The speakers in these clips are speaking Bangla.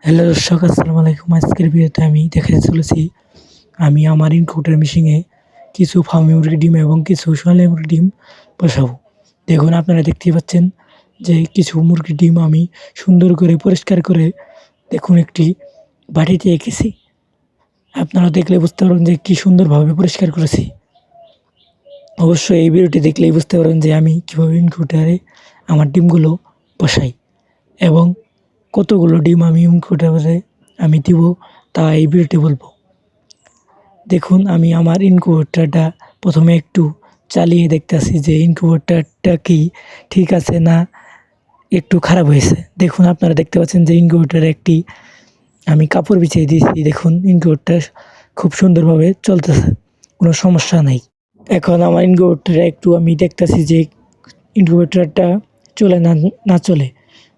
হ্যালো দর্শক, আসসালামু আলাইকুম। আজকের ভিডিওতে আমি দেখাতে চলেছি আমি আমার ইনকিউবেটর মেশিনে কিছু ফার্মি মুরগির ডিম এবং কিছু সোনালী মুরগির ডিম বসাবো। দেখুন, আপনারা দেখতেই পাচ্ছেন যে কিছু মুরগির ডিম আমি সুন্দর করে পরিষ্কার করে দেখুন একটি বাটিতে রেখেছি। আপনারা দেখলে বুঝতে পারবেন যে কি সুন্দরভাবে পরিষ্কার করেছি। অবশ্যই এই ভিডিওটি দেখলেই বুঝতে পারবেন যে আমি কীভাবে ইনকিউবেটরে আমার ডিমগুলো বসাই এবং কতগুলো ডিম আমি ইনকিউবেটরে আমি দিব তা এই ভিডিওতে বলবো। দেখুন, আমি আমার ইনকিউবেটরটা প্রথমে একটু চালিয়ে দেখতেছি যে ইনকিউবেটরটা কি ঠিক আছে না একটু খারাপ হয়েছে। দেখুন, আপনারা দেখতে পাচ্ছেন যে ইনকিউবেটরে একটি আমি কাপড় বিছিয়ে দিয়েছি। দেখুন, ইনকিউবেটর খুব সুন্দরভাবে চলতেছে, কোনো সমস্যা নাই। এখন আমার ইনকিউবেটরে একটু আমি দেখতেছি যে ইনকিউবেটরটা চলে না চলে।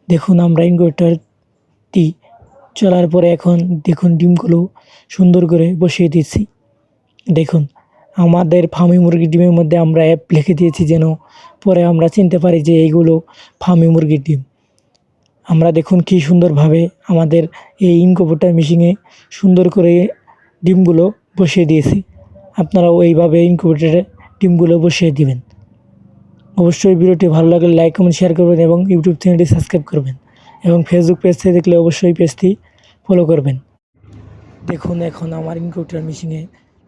দেখুন, আমরা ইনকিউবেটরটি চলার পরে এখন দেখুন ডিমগুলো সুন্দর করে বসিয়ে দিয়েছি। দেখুন, আমাদের ফার্মি মুরগির ডিমের মধ্যে আমরা অ্যাপ লিখে দিয়েছি যেন পরে আমরা চিনতে পারি যে এইগুলো ফার্মি মুরগির ডিম। আমরা দেখুন কি সুন্দরভাবে আমাদের এই ইনকিউবেটর মেশিনে সুন্দর করে ডিমগুলো বসিয়ে দিয়েছি। আপনারাও এইভাবে ইনকিউবেটরে ডিমগুলো বসিয়ে দিবেন। অবশ্যই ভিডিওটি ভালো লাগলে লাইক, কমেন্ট, শেয়ার করবেন এবং ইউটিউব চ্যানেলটি সাবস্ক্রাইব করবেন এবং ফেসবুক পেজ থেকে দেখলে অবশ্যই পেজটি ফলো করবেন। দেখুন, এখন আমার ইনকিউবেটর মেশিনে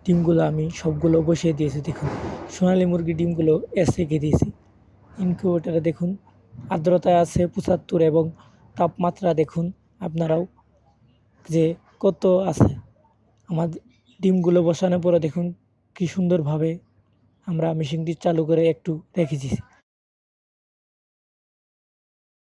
ডিমগুলো আমি সবগুলো বসিয়ে দিয়েছি। দেখুন, সোনালী মুরগির ডিমগুলো রেখে দিয়েছি। ইনকিউবেটরে দেখুন আর্দ্রতা আছে ৭৫ এবং তাপমাত্রা দেখুন আপনারাও যে কত আছে। আমার ডিমগুলো বসানোর পরে দেখুন কি সুন্দরভাবে আমরা মেশিনটি চালু করে একটু রেখেছি।